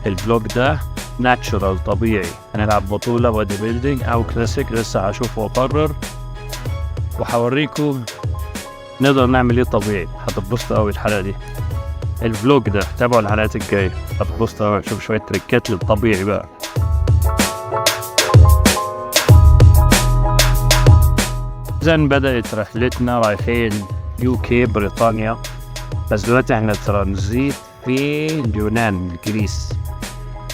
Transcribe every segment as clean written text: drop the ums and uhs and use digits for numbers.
الفلوج ده ناتشورال طبيعي، هنلعب بطولة بودي بيلدينج أو كلاسيك لسه هشوف وأقرر، وحوريكم نقدر نعمل ايه طبيعي. هتتبسطوا أوي الحلقة دي، الفلوج ده تابعوا الحلقات الجاية، هتتبسطوا أوي. شوف شوية تريكات للطبيعي بقى. إذن بدأت رحلتنا رايحين UK بريطانيا، بس دلوقتي احنا ترانزيت في اليونان جريس.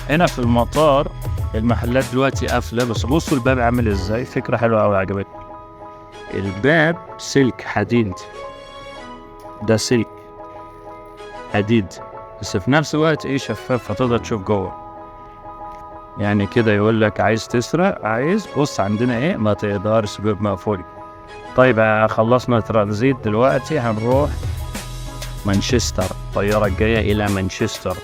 هنا في المطار المحلات دلوقتي قافلة، بس بصوا الباب عامل ازاي، فكرة حلوة أوي عجبتني. الباب سلك حديد، ده سلك حديد بس في نفس الوقت ايه شفاف، فتقدر تشوف جوه. يعني كده يقول لك عايز تسرق، عايز بص عندنا ايه، ما تقدرش، باب مقفول. طيب خلصنا ترانزيت، دلوقتي هنروح مانشستر، الطيارة الجاية إلى مانشستر.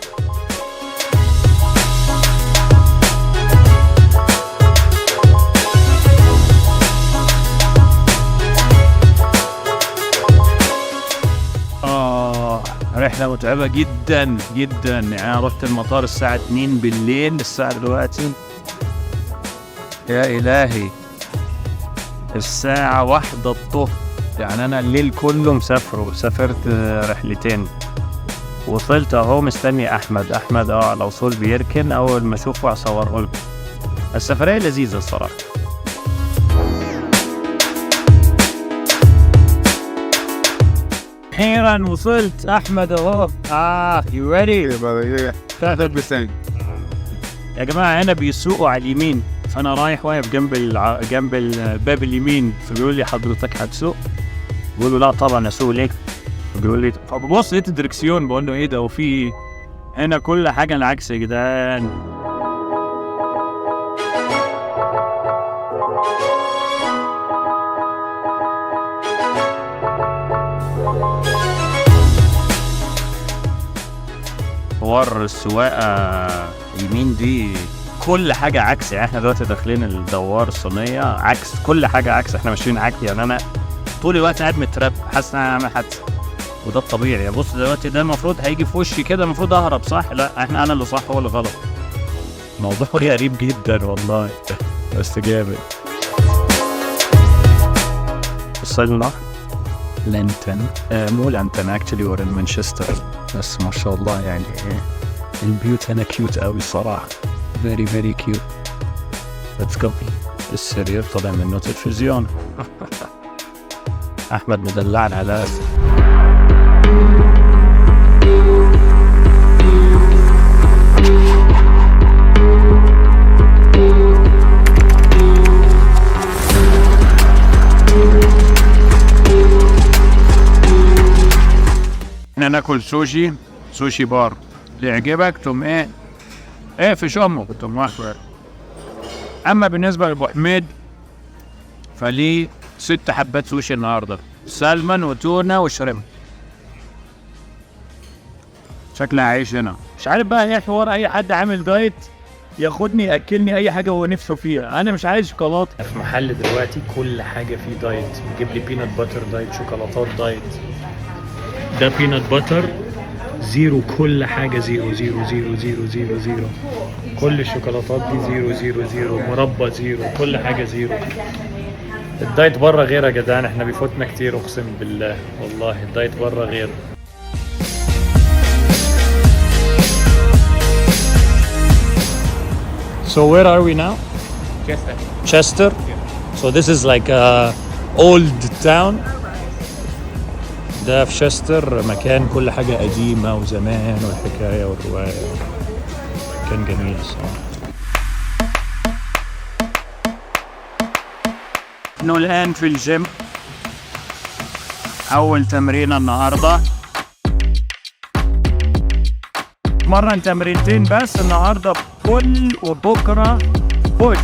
رحلة متعبة جدا جدا. يعني أنا رحت المطار الساعة 2 بالليل، الساعة دلوقتي يا إلهي الساعة 1 الظهر. يعني أنا الليل كله مسافر، سافرت رحلتين، وصلت أهو مستني أحمد على وصول بيركن، أول ما أشوفه أصوره لكم. السفرية لذيذة الصراحة. أخيرا وصلت أحمد أهو. you ready؟ يا جماعة هنا بيسوقوا على اليمين، فأنا رايح واقف جنب الباب اليمين، فبيقول لي حضرتك هتسوق؟ بقول له لا طبعا أسوق ليه؟ بيقول لي فببص لقيت الدركسيون، بقول له إيه ده، وفي هنا كل حاجة العكس يا جدعان. حوار السواقة يمين دي كل حاجة عكس. يعني احنا دلوقتي داخلين الدوار الصينية عكس، كل حاجة عكس، احنا ماشيين عكس. يعني انا طول الوقت قاعد مترب، حاسس ان انا عامل حادثة، وده الطبيعي. يعني بص دلوقتي ده المفروض هيجي في وشي كده، المفروض اهرب صح؟ لا انا اللي صح هو اللي غلط. موضوع غريب جدا والله، بس جامد. وصلنا لندن، مو لندن اكشلي، ور ان مانشستر. بس ما شاء الله يعني البيوت هنا كيوت قوي الصراحة، very very cute. let's go. السرير طلع منه تلفزيون. أحمد مدلعنا على أسف. احنا ناكل سوشي بار، اللي يعجبك تقوم ايه في شمه تقوم واحد. اما بالنسبه لابو حميد فليه 6 حبات سوشي النهارده، سالمون وتونه وشريمب. شكلها عايش هنا. مش عارف بقى ايه حوار اي حد عامل دايت ياخدني ياكلني اي حاجه هو نفسه فيها. انا مش عايز شوكولاته. في محل دلوقتي كل حاجه فيه دايت، بيجيب لي بينات باتر دايت، شوكولاتات دايت. ده بينات باتر زيرو، كل حاجة زيرو زيرو زيرو زيرو زيرو زيرو، كل الشوكولاتات دي زيرو زيرو زيرو، مربى زيرو، كل حاجة زيرو. الدايت برا غير يا جدعان، احنا بيفوتنا كتير اقسم بالله والله، الدايت برا غير. So where are we now? Chester. So this is like a old town. ده في شستر، مكان كل حاجة قديمة وزمان والحكاية والرواية، كان جميل الصراحة. نحن الآن في الجيم، أول تمرينة النهاردة، مرة تمرينتين بس النهاردة بول، وبكرة بوش.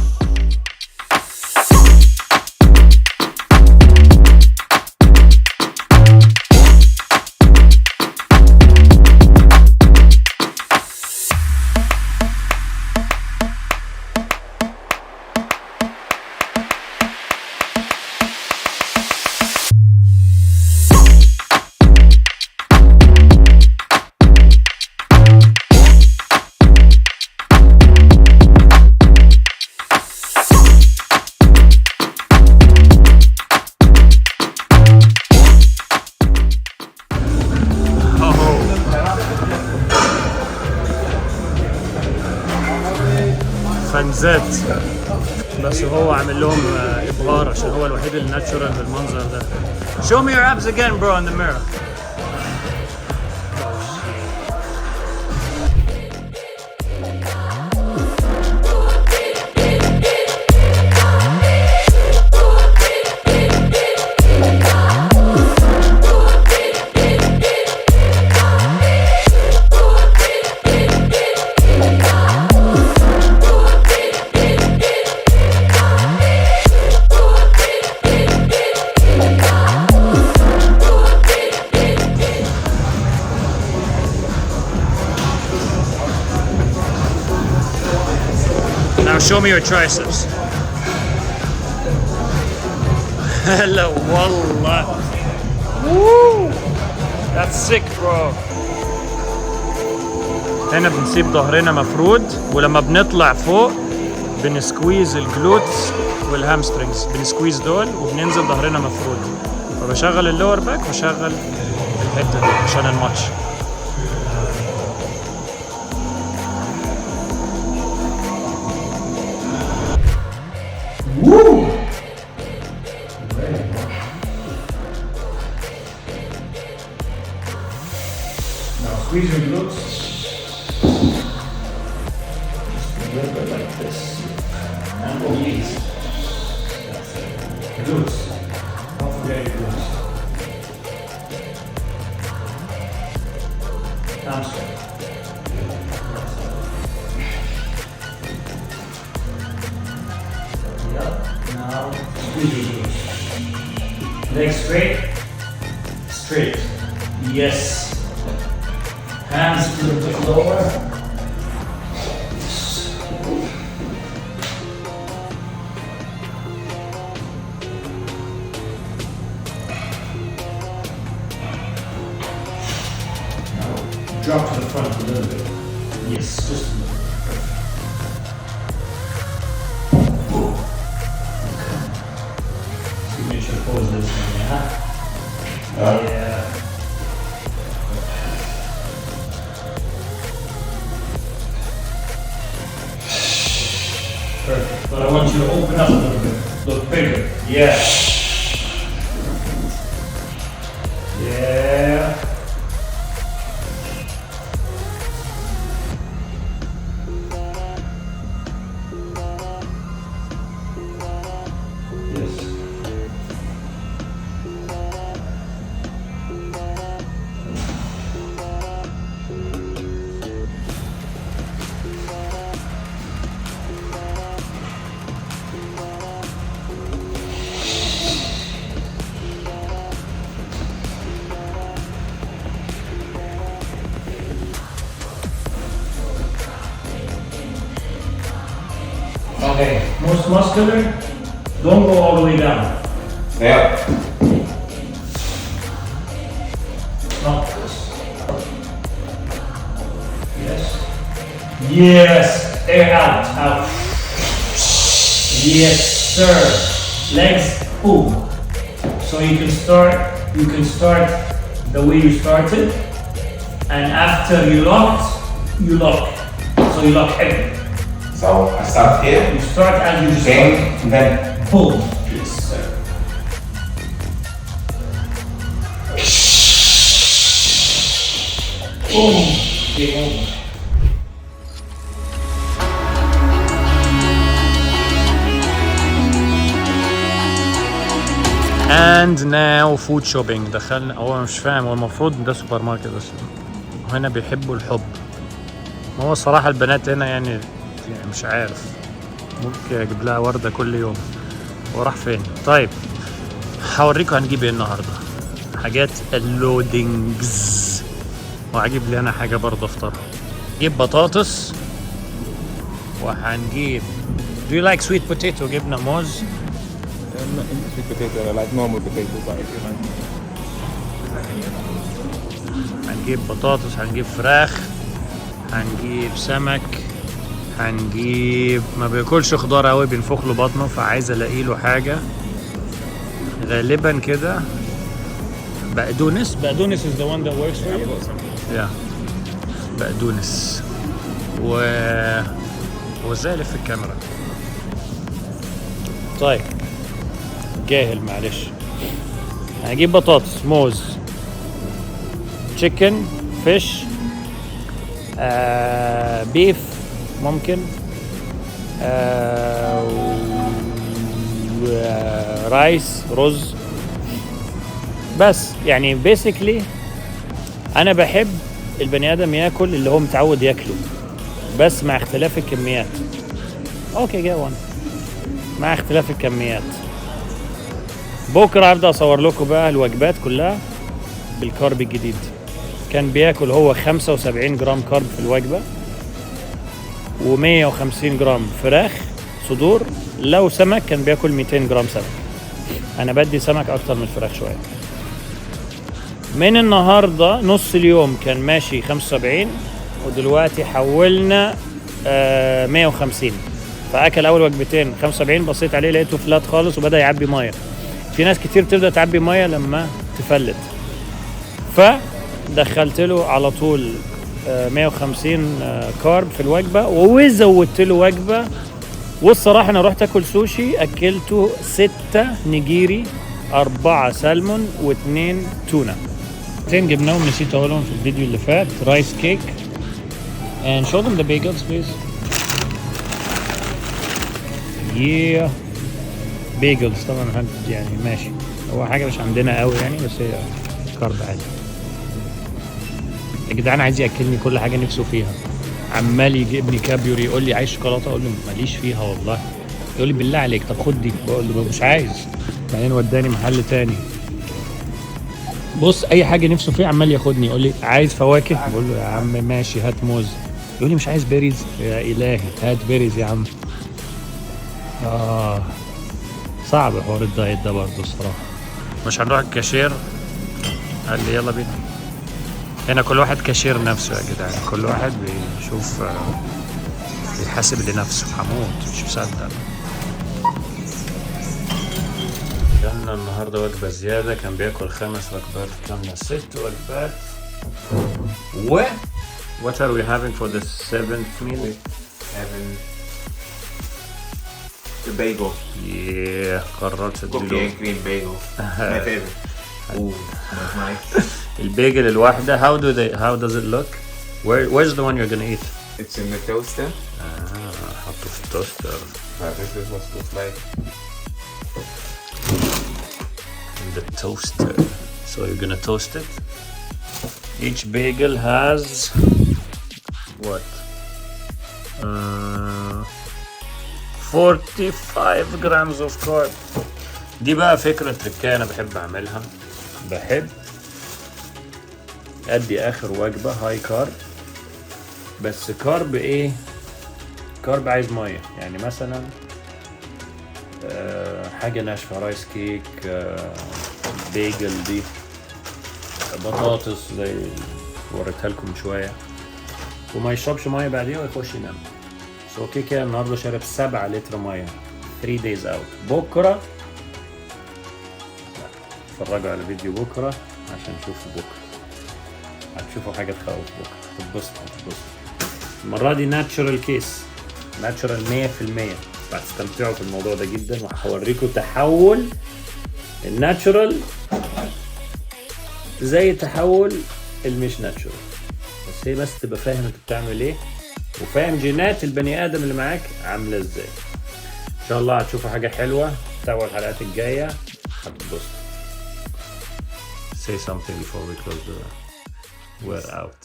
زيت، بس هو عامل لهم ابهار عشان هو الوحيد الناتشورال بالمنظر ده. Show me your abs again bro in the mirror. Now show me your triceps. Hello, wallah. Woo! That's sick, bro. هنا بنسيب ظهرنا مفرود، ولما بنطلع فوق بنسكويز الجلوتس والهامسترينجز، بنسكويز دول وبننزل ظهرنا مفرود. فبشغل اللور باك وبشغل الحتة دي عشان الماتش. Woo! Now squeeze your glutes. Just a little bit like this. And obliques. That's it. Glutes. Don't forget your glutes. Hamstring. Now squeeze your glutes. Legs straight. Straight. Yes. Hands a little bit lower. Now drop to the front a little bit. Yes, just a little bit. Signature pose this one, yeah? Yeah. Perfect. But I want you to open up a little bit. Look bigger. Yeah. Yeah. Yes. Okay, most muscular, don't go all the way down. Yeah. Not this. Yes. Yes. Air out. Out. Yes, sir. Legs boom. So you can start the way you started, and after you lock. So you lock everything. So I start here, You start as you just bang, and then boom. Yes, sir. Boom. Game over. And now food shopping. دخلنا، هو مش فاهم، هو المفروض ده سوبر ماركت بس هنا بيحبوا الحب. هو الصراحة البنات هنا يعني مش عارف، ممكن اجيب لها وردة كل يوم. وراح فين؟ طيب هوريكم هنجيب ايه النهاردة. حاجات اللودينجز، وهجيب لي انا حاجة برضه افطرها. نجيب بطاطس، وهنجيب Do you like sweet potato؟ جبنة موز. I'm not into sweet potato, I like normal potatoes, but if you like. هنجيب بطاطس، هنجيب فراخ، هنجيب سمك، هنجيب، ما بياكلش خضار قوي بينفخ له بطنه، فعايز الاقي له حاجه غالبا كده. بقدونس is the one that works for you. Yeah. بقدونس. و هو ازاي الف الكاميرا؟ طيب جاهل معلش. هجيب بطاطس، موز، تشيكن، فيش، بيف ممكن، رايس، رز. بس يعني بيسكلي انا بحب البني ادم ياكل اللي هو متعود ياكله، بس مع اختلاف الكميات. اوكي جا وان. مع اختلاف الكميات. بكره هبدا اصور لكم بقى الوجبات كلها بالكارب الجديد. كان بياكل هو 75 جرام كارب في الوجبه، و150 جرام فراخ صدور. لو سمك كان بياكل 200 جرام سمك. انا بدي سمك اكتر من الفراخ شويه. من النهارده نص اليوم كان ماشي 75، ودلوقتي حولنا 150. فاكل اول وجبتين 75، بصيت عليه لقيته فلات خالص وبدا يعبي ميه. في ناس كتير بتبدا تعبي ميه لما تفلت، فدخلت له على طول 150 كارب في الوجبه، وزودت له وجبه. والصراحه انا رحت اكل سوشي، اكلته 6 نيجيري، 4 سلمون، و2 تونه. جبناهم نسيت اقولهم في الفيديو اللي فات. رايس كيك and show them the bagels please. yeah bagels طبعا يعني ماشي، هو حاجه مش عندنا قوي يعني، بس هي كارب عادي. يا جدعان عايز ياكلني كل حاجه نفسه فيها. عمال يجيبني كابيوري، يقول لي عايز شوكولاته، اقول له ماليش فيها والله. يقول لي بالله عليك طب خد دي، بقول له مش عايز. بعدين وداني محل تاني. بص اي حاجه نفسه فيها عمال ياخدني، يقول لي عايز فواكه، بقول له يا عم ماشي هات موز. يقول لي مش عايز بيريز، يا الهي هات بيريز يا عم. صعب حوار الدايت ده برضه الصراحه. مش هنروح الكاشير؟ قال لي يلا بينا. هنا كل واحد كاشير نفسه يا جدعان، كل واحد بيشوف بيحاسب لنفسه. هموت مش مصدق. كلنا النهارده وجبه زياده، كان بياكل 5 وجبات، كلنا 6 وجبات. What are we having for the 7th meal? Having the bagel. Yeah, قررت Cookie اديله and cream bagel. My favorite. Ooh, that's nice. البيجل الواحده. How does it look? Where's the one you're gonna eat? It's in the toaster. حطه في التوستر. This is what it looks like. In the toaster. So you're gonna toast it. Each bagel has what? 45 grams of carb. دي بقى فكرة تركية أنا بحب أعملها. بحب أدي آخر وجبة هاي كارب، بس كارب إيه؟ كارب عايز مية. يعني مثلا حاجة ناشفة، رايس كيك، بيجل دي، بطاطس زي وريتها لكم من شوية، وما يشربش مية بعديها ويخش ينام. سو كده النهارده شارب 7 لتر مية 3 days out. بكرة اتفرجوا على فيديو بكرة عشان تشوفوا بكرة، هتشوفوا حاجة تخوف بكرة، تتبسطوا. المرة دي ناتشورال كيس، ناتشورال 100%. هتستمتعوا في الموضوع ده جدا، وهوريكم تحول الناتشورال زي تحول المش ناتشورال. بس هي بس تبقى فاهم انت بتعمل ايه، وفاهم جينات البني ادم اللي معاك عامله ازاي. ان شاء الله هتشوفوا حاجه حلوه. تابعوا الحلقات الجايه هتتبسطوا. Say something before we close the door. We're out.